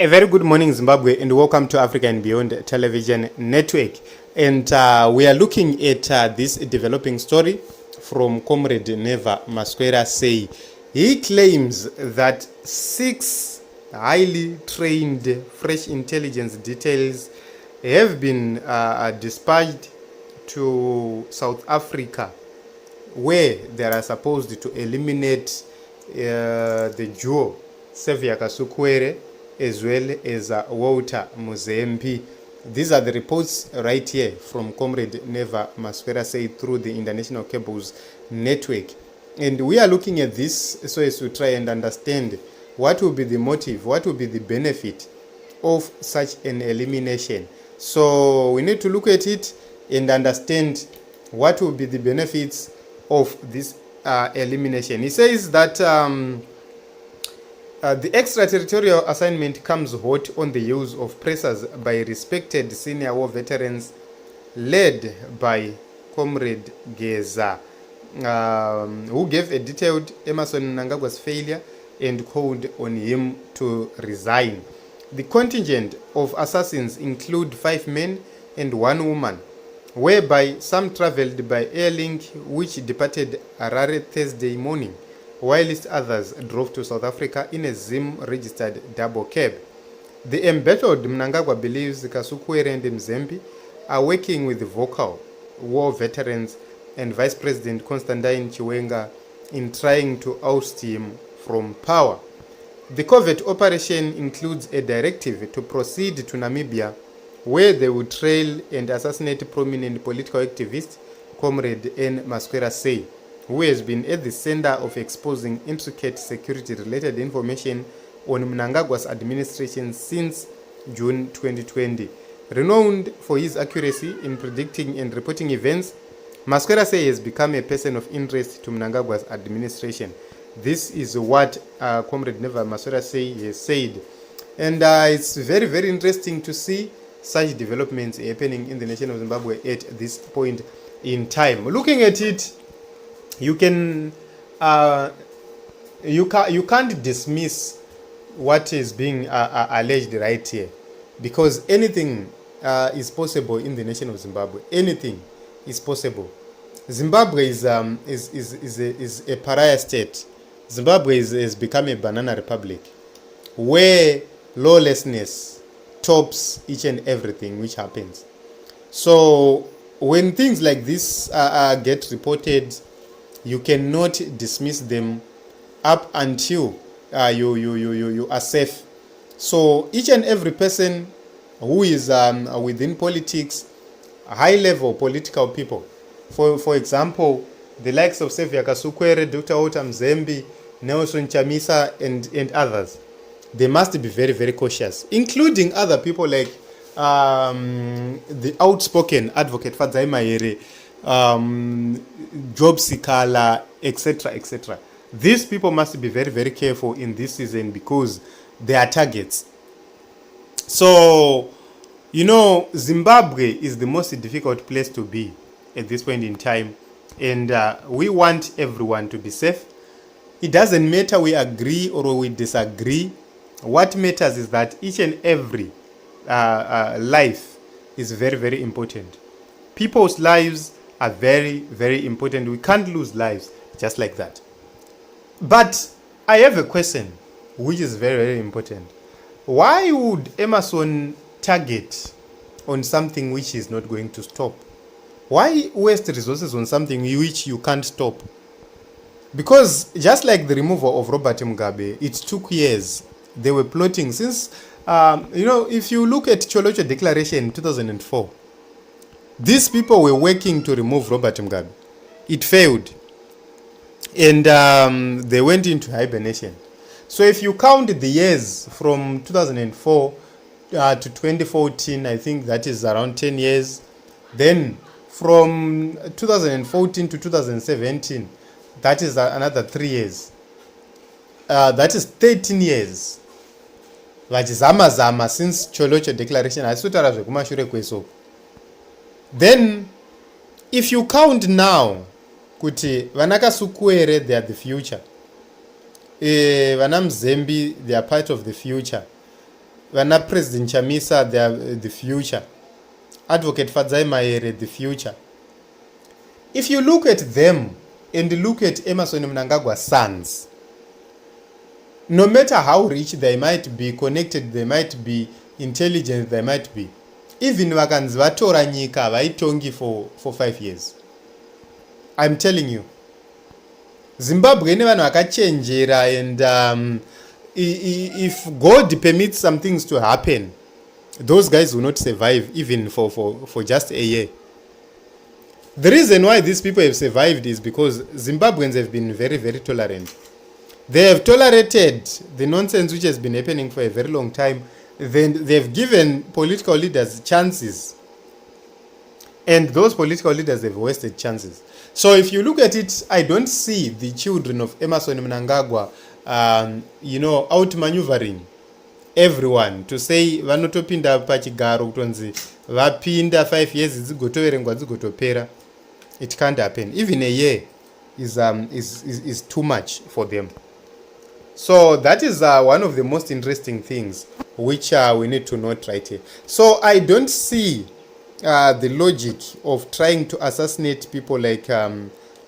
A very good morning, Zimbabwe, and welcome to Africa and Beyond Television Network. And we are looking at this developing story from Comrade Neva Masquera Say. He claims that 6 highly trained fresh intelligence details have been dispatched to South Africa, where they are supposed to eliminate the duo Xavier Kasukuwere as well as Walter Mzembi. These are the reports right here from Comrade Neva Masquera Say through the International Cables Network. And we are looking at this so as to try and understand what will be the motive, what will be the benefit of such an elimination. So we need to look at it and understand what will be the benefits of this elimination. He says that the extraterritorial assignment comes hot on the heels of pressures by respected senior war veterans led by Comrade Geza, who gave a detailed Emmerson Mnangagwa's failure and called on him to resign. The contingent of assassins include 5 men and 1 woman, whereby some travelled by airlink which departed Harare Thursday morning, whilst others drove to South Africa in a Zim-registered double cab. The embattled Mnangagwa believes Kasukuwere and Mzembi are working with vocal war veterans and Vice President Constantine Chiwenga in trying to oust him from power. The covert operation includes a directive to proceed to Namibia, where they would trail and assassinate prominent political activist Comrade N. Masquera Say, who has been at the center of exposing intricate security-related information on Mnangagwa's administration since June 2020. Renowned for his accuracy in predicting and reporting events, Masquera Say has become a person of interest to Mnangagwa's administration. This is what Comrade Neva Masquera Say has said. And it's very, very interesting to see such developments happening in the nation of Zimbabwe at this point in time. Looking at it, you can you can't dismiss what is being alleged right here, because anything is possible in the nation of Zimbabwe. Anything is possible. Zimbabwe is a pariah state. Zimbabwe has become a banana republic where lawlessness tops each and everything which happens. So when things like this get reported, you cannot dismiss them up until you are safe. So each and every person who is within politics, high-level political people, for example, the likes of Xavier Kasukuwere, Dr. Walter Mzembi, Nelson Chamisa, and others, they must be very, very cautious, including other people like the outspoken advocate Fadzai Mahere, Job Sikala, etc., etc. These people must be very, very careful in this season because they are targets. So, Zimbabwe is the most difficult place to be at this point in time, and we want everyone to be safe. It doesn't matter we agree or we disagree. What matters is that each and every life is very, very important. People's lives are very, very important. We can't lose lives just like that. But I have a question which is very, very important. Why would Emmerson target on something which is not going to stop? Why waste resources on something which you can't stop? Because just like the removal of Robert Mugabe, it took years. They were plotting since, if you look at Cholocho Declaration in 2004, these people were working to remove Robert Mugabe. It failed. And they went into hibernation. So if you count the years from 2004 to 2014, I think that is around 10 years. Then from 2014 to 2017, that is another 3 years. That is 13 years. Vachizama since Cholocho Declaration. Then, if you count now, kuti vana Kasukuwere, they are the future. Vana Mzembi, they are part of the future. vana President Chamisa, they are the future. Advocate Fadzai Maere, the future. If you look at them and look at Emmerson Mnangagwa's sons, no matter how rich they might be, connected they might be, intelligent they might be, even vakanzi vatora nyika vaitongi for 5 years. I'm telling you, Zimbabwe ine vanhu vakachenjera, and if God permits some things to happen, those guys will not survive even for just a year. The reason why these people have survived is because Zimbabweans have been very, very tolerant. They have tolerated the nonsense which has been happening for a very long time. Then they've given political leaders chances, and those political leaders have wasted chances. So if you look at it, I don't see the children of Emmerson Mnangagwa outmaneuvering everyone to say vanotopinda pachigaro kutonzi vapinda 5 years dzigotoverengwa dzigotopera. It can't happen. Even a year is too much for them. So that is one of the most interesting things which we need to note right here. So I don't see the logic of trying to assassinate people like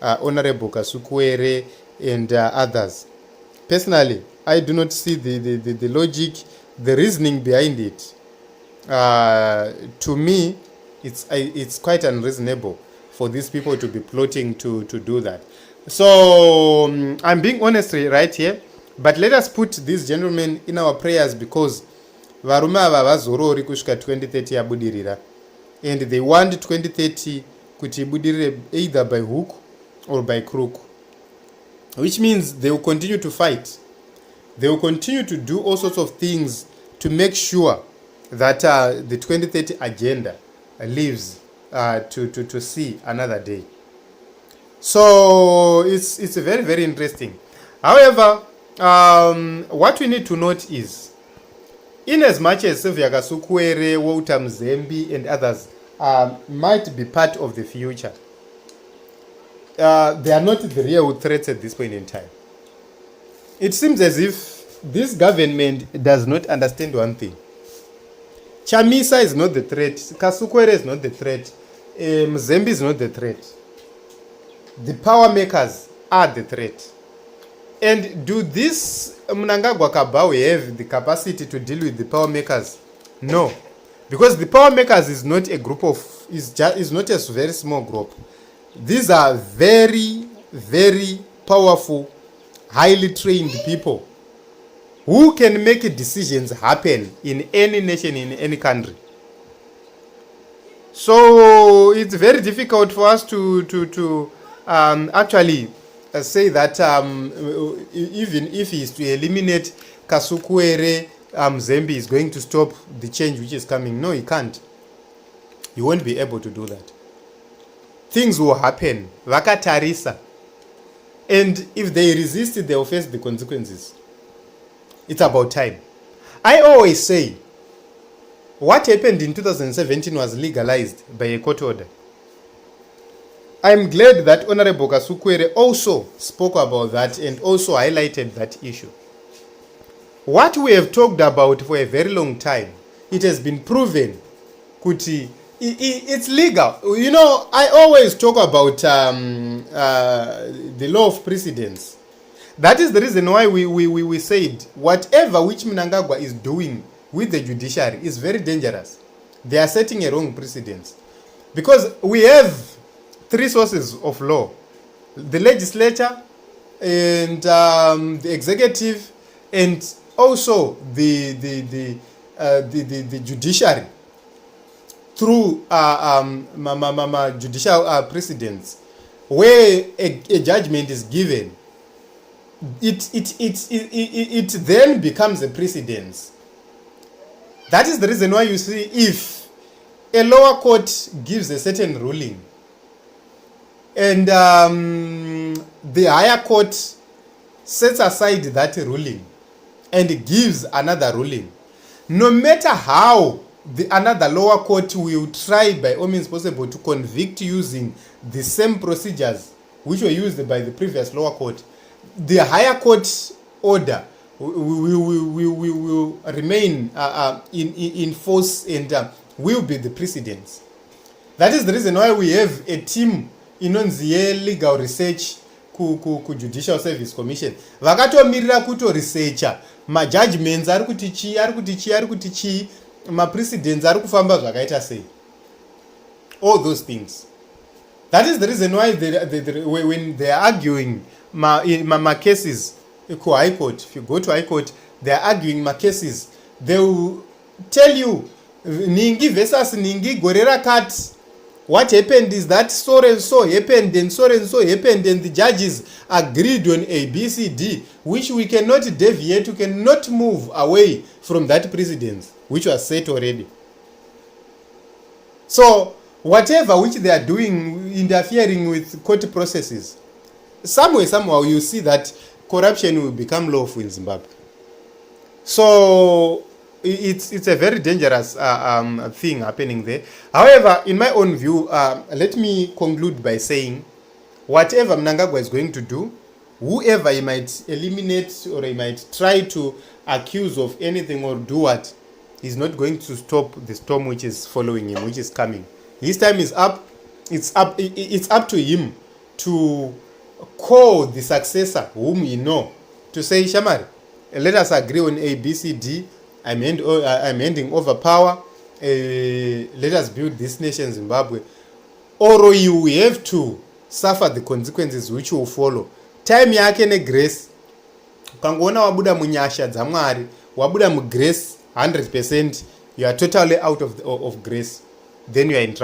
Honorable Kasukuwere and others. Personally, I do not see the logic, the reasoning behind it. To me, it's quite unreasonable for these people to be plotting to do that. So I'm being honest right here, but let us put these gentlemen in our prayers, because varume ava vazorori kusvika 2030 yabudirira, and they want 2030 kuti ibudirire either by hook or by crook, which means they will continue to fight. They will continue to do all sorts of things to make sure that the 2030 agenda lives to see another day. So it's very, very interesting. However, what we need to note is, in as much as Sylvia Kasukuwere, Walter Mzembi, and others might be part of the future, they are not the real threats at this point in time. It seems as if this government does not understand one thing. Chamisa is not the threat. Kasukuwere is not the threat. Mzembi is not the threat. The power makers are the threat. And do this Mnangagwa Kabau have the capacity to deal with the power makers? No. Because the power makers is not a group of, is not a very small group. These are very, very powerful, highly trained people who can make decisions happen in any nation, in any country. So it's very difficult for us to actually say that even if he is to eliminate Kasukuwere, Mzembi is going to stop the change which is coming. No, he can't. He won't be able to do that. Things will happen. Vakatarisa. And if they resist it, they will face the consequences. It's about time. I always say, what happened in 2017 was legalized by a court order. I'm glad that Honorable Kasukuwere also spoke about that and also highlighted that issue. What we have talked about for a very long time, it has been proven, Kuti, it's legal. You know, I always talk about the law of precedence. That is the reason why we said whatever which Mnangagwa is doing with the judiciary is very dangerous. They are setting a wrong precedence. Because we have three sources of law: the legislature, and the executive, and also the judiciary through judicial precedents, where a judgment is given. It then becomes a precedence. That is the reason why you see, if a lower court gives a certain ruling and the higher court sets aside that ruling and gives another ruling, no matter how another lower court will try by all means possible to convict using the same procedures which were used by the previous lower court, the higher court order we will remain in force and will be the precedents. That is the reason why we have a team inonzi legal research ku Judicial Service Commission vakatomirira kutoresearcha majudgments ari kuti chii maprecedents ari kufamba zvakaita sei, all those things. That is the reason why when they are arguing my cases to High Court, if you go to High Court, they are arguing my cases, they will tell you ningi versus ningi gorera cut. What happened is that so and so happened and so happened, and the judges agreed on A, B, C, D, which we cannot deviate, we cannot move away from that precedent which was set already. So whatever which they are doing, interfering with court processes, somehow you see that corruption will become lawful in Zimbabwe. So it's a very dangerous thing happening there. However, in my own view, let me conclude by saying whatever Mnangagwa is going to do, whoever he might eliminate or he might try to accuse of anything or do what, he's not going to stop the storm which is following him, which is coming. His time is up. It's up to him to call the successor whom he know to say, Shamari, let us agree on A, B, C, D. I'm handing over power. Let us build this nation, Zimbabwe. Or you have to suffer the consequences which will follow. Time yake ne grace. Kangona wabuda munyasha dzamwari, wabuda mu grace 100%, you are totally out of grace. Then you are in trouble.